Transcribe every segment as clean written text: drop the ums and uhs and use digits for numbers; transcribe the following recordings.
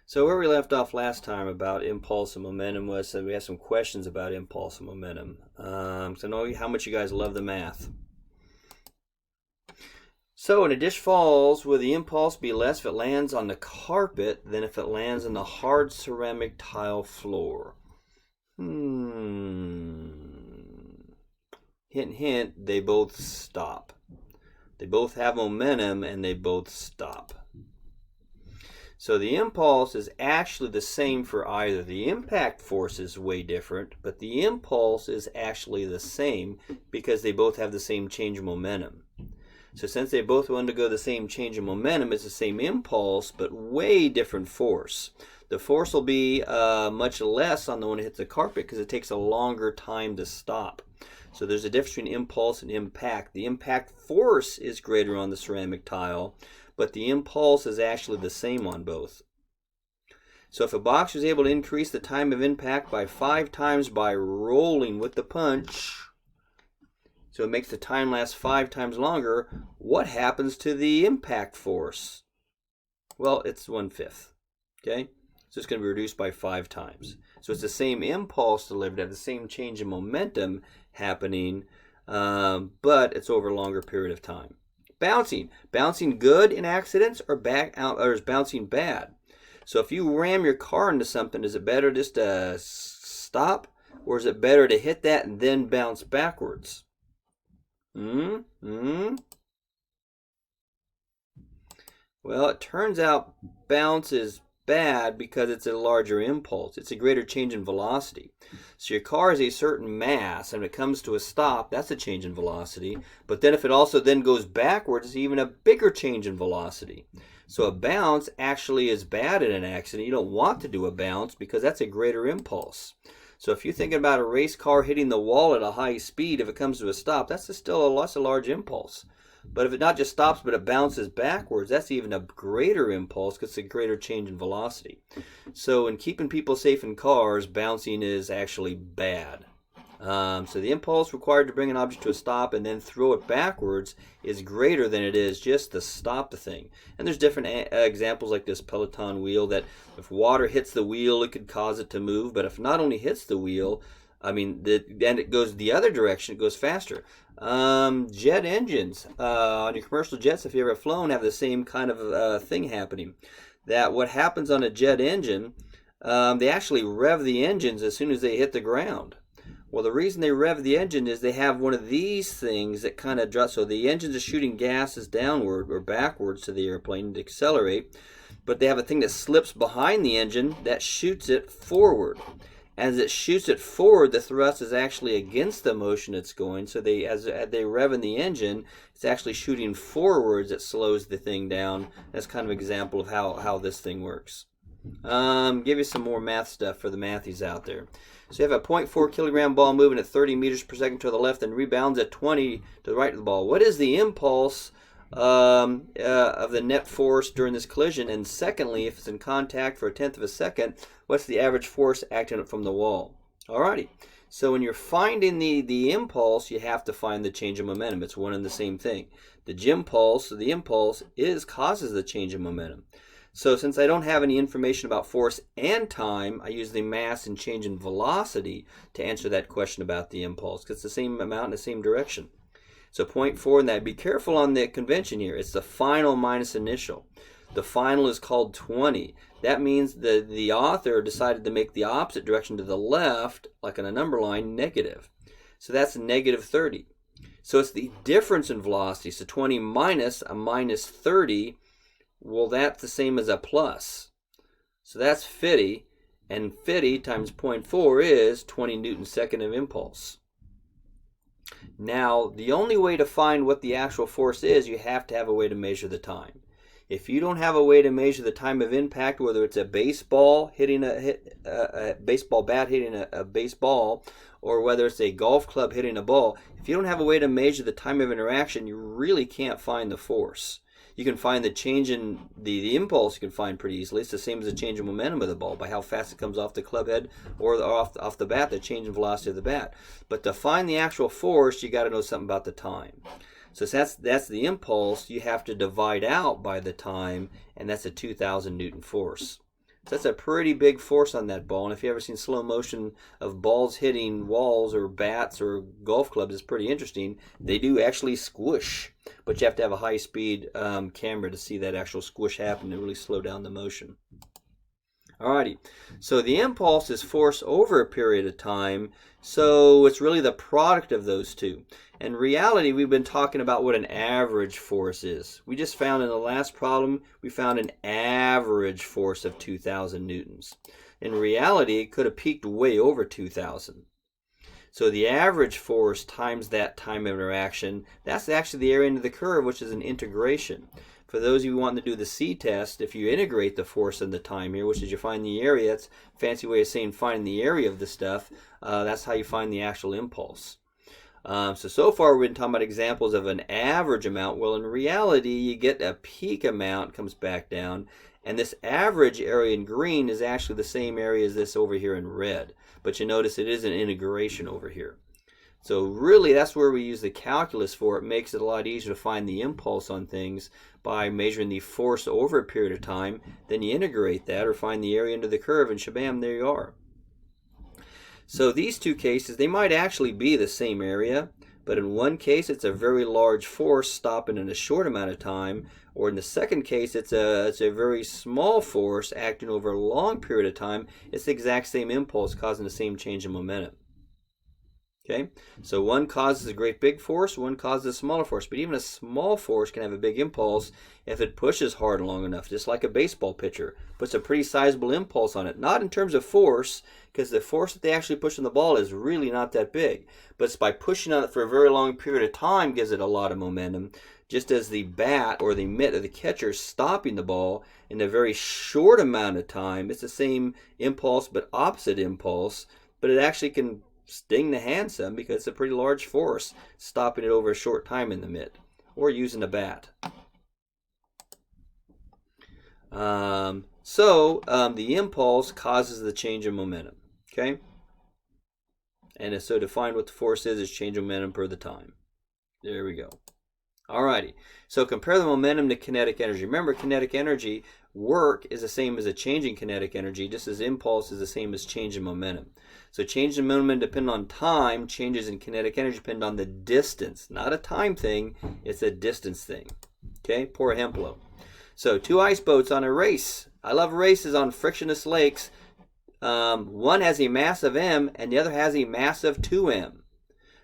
So where we left off last time about impulse and momentum was that we had some questions about impulse and momentum. So I know how much you guys love the math. So when a dish falls, will the impulse be less if it lands on the carpet than if it lands on the hard ceramic tile floor? Hint, hint, they both stop. They both have momentum and they both stop. So the impulse is actually the same for either. The impact force is way different, but the impulse is actually the same because they both have the same change of momentum. So since they both undergo the same change of momentum, it's the same impulse, but way different force. The force will be much less on the one that hits the carpet because it takes a longer time to stop. So there's a difference between impulse and impact. The impact force is greater on the ceramic tile, but the impulse is actually the same on both. So if a boxer is able to increase the time of impact by 5 times by rolling with the punch, so it makes the time last 5 times longer, what happens to the impact force? Well, it's 1/5. Okay? So it's going to be reduced by 5 times. So it's the same impulse delivered at the same change in momentum happening, but it's over a longer period of time. Bouncing good in accidents or is bouncing bad? So if you ram your car into something, is it better just to stop, or is it better to hit that and then bounce backwards? Well, it turns out bounce is bad because it's a larger impulse. It's a greater change in velocity. So your car is a certain mass, and when it comes to a stop, that's a change in velocity. But then if it also then goes backwards, it's even a bigger change in velocity. So a bounce actually is bad in an accident. You don't want to do a bounce because that's a greater impulse. So if you're thinking about a race car hitting the wall at a high speed, if it comes to a stop, that's still a large impulse. But if it not just stops, but it bounces backwards, that's even a greater impulse because it's a greater change in velocity. So in keeping people safe in cars, bouncing is actually bad. So the impulse required to bring an object to a stop and then throw it backwards is greater than it is just to stop the thing. And there's different examples like this Peloton wheel that if water hits the wheel, it could cause it to move. But if not only hits the wheel, and it goes the other direction, it goes faster. Jet engines on your commercial jets, if you ever flown, have the same kind of thing happening. That what happens on a jet engine, they actually rev the engines as soon as they hit the ground. Well, the reason they rev the engine is they have one of these things that kind of drops. So the engines are shooting gases downward or backwards to the airplane to accelerate, but they have a thing that slips behind the engine that shoots it forward. As it shoots it forward, the thrust is actually against the motion it's going. So as they rev in the engine, it's actually shooting forwards. It slows the thing down. That's kind of an example of how this thing works. Give you some more math stuff for the mathies out there. So you have a 0.4 kilogram ball moving at 30 meters per second to the left and rebounds at 20 to the right of the ball. What is the impulse of the net force during this collision? And secondly, if it's in contact for 1/10 of a second, what's the average force acting from the wall? Alrighty. So when you're finding the impulse, you have to find the change of momentum. It's one and the same thing. The impulse causes the change of momentum. So since I don't have any information about force and time, I use the mass and change in velocity to answer that question about the impulse, because it's the same amount in the same direction. So 0.4 in that. Be careful on the convention here. It's the final minus initial. The final is called 20. That means the author decided to make the opposite direction to the left, like on a number line, negative. So that's negative 30. So it's the difference in velocity. So 20 minus a minus 30, well, that's the same as a plus. So that's 50, and 50 times 0.4 is 20 newton-second of impulse. Now, the only way to find what the actual force is, you have to have a way to measure the time. If you don't have a way to measure the time of impact, whether it's a baseball hitting a baseball bat hitting a baseball, or whether it's a golf club hitting a ball, if you don't have a way to measure the time of interaction, you really can't find the force. You can find the change in the impulse. You can find pretty easily. It's the same as the change in momentum of the ball by how fast it comes off the club head or off the bat, the change in velocity of the bat. But to find the actual force, you got to know something about the time. So that's the impulse. You have to divide out by the time, and that's a 2,000 Newton force. So that's a pretty big force on that ball. And if you've ever seen slow motion of balls hitting walls or bats or golf clubs, it's pretty interesting. They do actually squish, but you have to have a high-speed camera to see that actual squish happen to really slow down the motion. Alrighty, so the impulse is force over a period of time, so it's really the product of those two. In reality, we've been talking about what an average force is. We just found in the last problem, we found an average force of 2,000 newtons. In reality, it could have peaked way over 2,000. So the average force times that time of interaction, that's actually the area under the curve, which is an integration. For those of you who want to do the C-test, if you integrate the force and the time here, which is you find the area, that's a fancy way of saying finding the area of the stuff, that's how you find the actual impulse. So far we've been talking about examples of an average amount. Well, in reality, you get a peak amount, comes back down, and this average area in green is actually the same area as this over here in red. But you notice it is an integration over here. So really, that's where we use the calculus for. It makes it a lot easier to find the impulse on things by measuring the force over a period of time. Then you integrate that or find the area under the curve, and shabam, there you are. So these two cases, they might actually be the same area, but in one case it's a very large force stopping in a short amount of time, or in the second case it's a very small force acting over a long period of time. It's the exact same impulse causing the same change in momentum. Okay, so one causes a great big force, one causes a smaller force. But even a small force can have a big impulse if it pushes hard long enough, just like a baseball pitcher. Puts a pretty sizable impulse on it. Not in terms of force, because the force that they actually push on the ball is really not that big. But it's by pushing on it for a very long period of time gives it a lot of momentum. Just as the bat or the mitt of the catcher stopping the ball in a very short amount of time, it's the same impulse but opposite impulse, but it actually can sting the hand some because it's a pretty large force stopping it over a short time in the mitt or using a bat. The impulse causes the change in momentum. Okay, and so to find what the force is change of momentum per the time. There we go. Alrighty, so compare the momentum to kinetic energy. Remember, kinetic energy, work is the same as a change in kinetic energy, just as impulse is the same as change in momentum. So change in momentum depend on time, changes in kinetic energy depend on the distance. Not a time thing, it's a distance thing. Okay, por ejemplo. So two ice boats on a race. I love races on frictionless lakes. One has a mass of m and the other has a mass of 2m.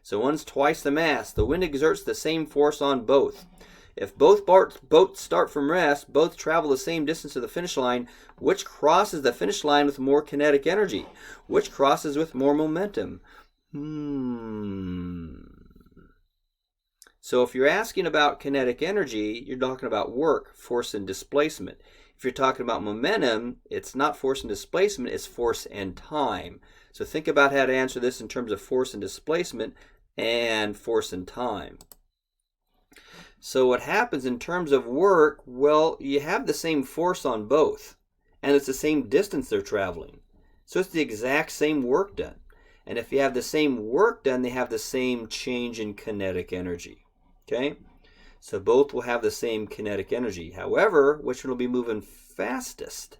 So one's twice the mass. The wind exerts the same force on both. If both boats start from rest, both travel the same distance to the finish line. Which crosses the finish line with more kinetic energy? Which crosses with more momentum? So if you're asking about kinetic energy, you're talking about work, force, and displacement. If you're talking about momentum, it's not force and displacement, it's force and time. So think about how to answer this in terms of force and displacement and force and time. So what happens in terms of work, well, you have the same force on both, and it's the same distance they're traveling. So it's the exact same work done. And if you have the same work done, they have the same change in kinetic energy. Okay? So both will have the same kinetic energy. However, which one will be moving fastest?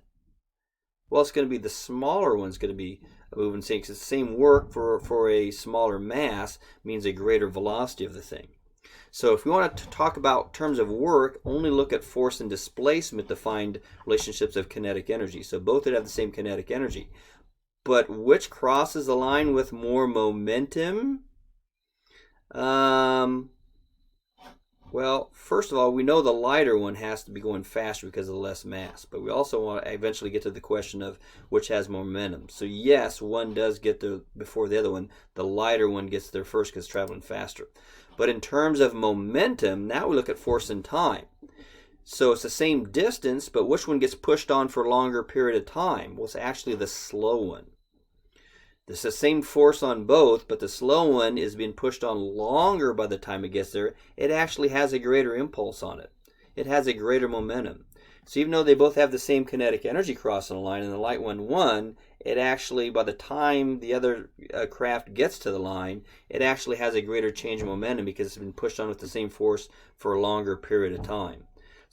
Well, it's going to be the smaller one's going to be moving, because the same work for a smaller mass means a greater velocity of the thing. So if we want to talk about terms of work, only look at force and displacement to find relationships of kinetic energy. So both would have the same kinetic energy. But which crosses the line with more momentum? Well, first of all, we know the lighter one has to be going faster because of the less mass. But we also want to eventually get to the question of which has more momentum. So yes, one does get there before the other one. The lighter one gets there first because it's traveling faster. But in terms of momentum, now we look at force and time. So it's the same distance, but which one gets pushed on for a longer period of time? Well, it's actually the slow one. It's the same force on both, but the slow one is being pushed on longer by the time it gets there. It actually has a greater impulse on it. It has a greater momentum. So even though they both have the same kinetic energy crossing the line and the light one won, it actually, by the time the other craft gets to the line, it actually has a greater change in momentum because it's been pushed on with the same force for a longer period of time.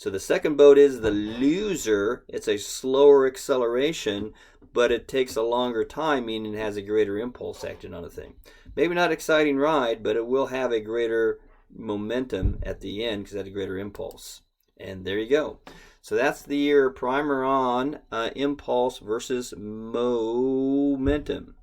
So the second boat is the loser. It's a slower acceleration, but it takes a longer time, meaning it has a greater impulse action on the thing. Maybe not exciting ride, but it will have a greater momentum at the end because it had a greater impulse. And there you go. So that's the primer on impulse versus momentum.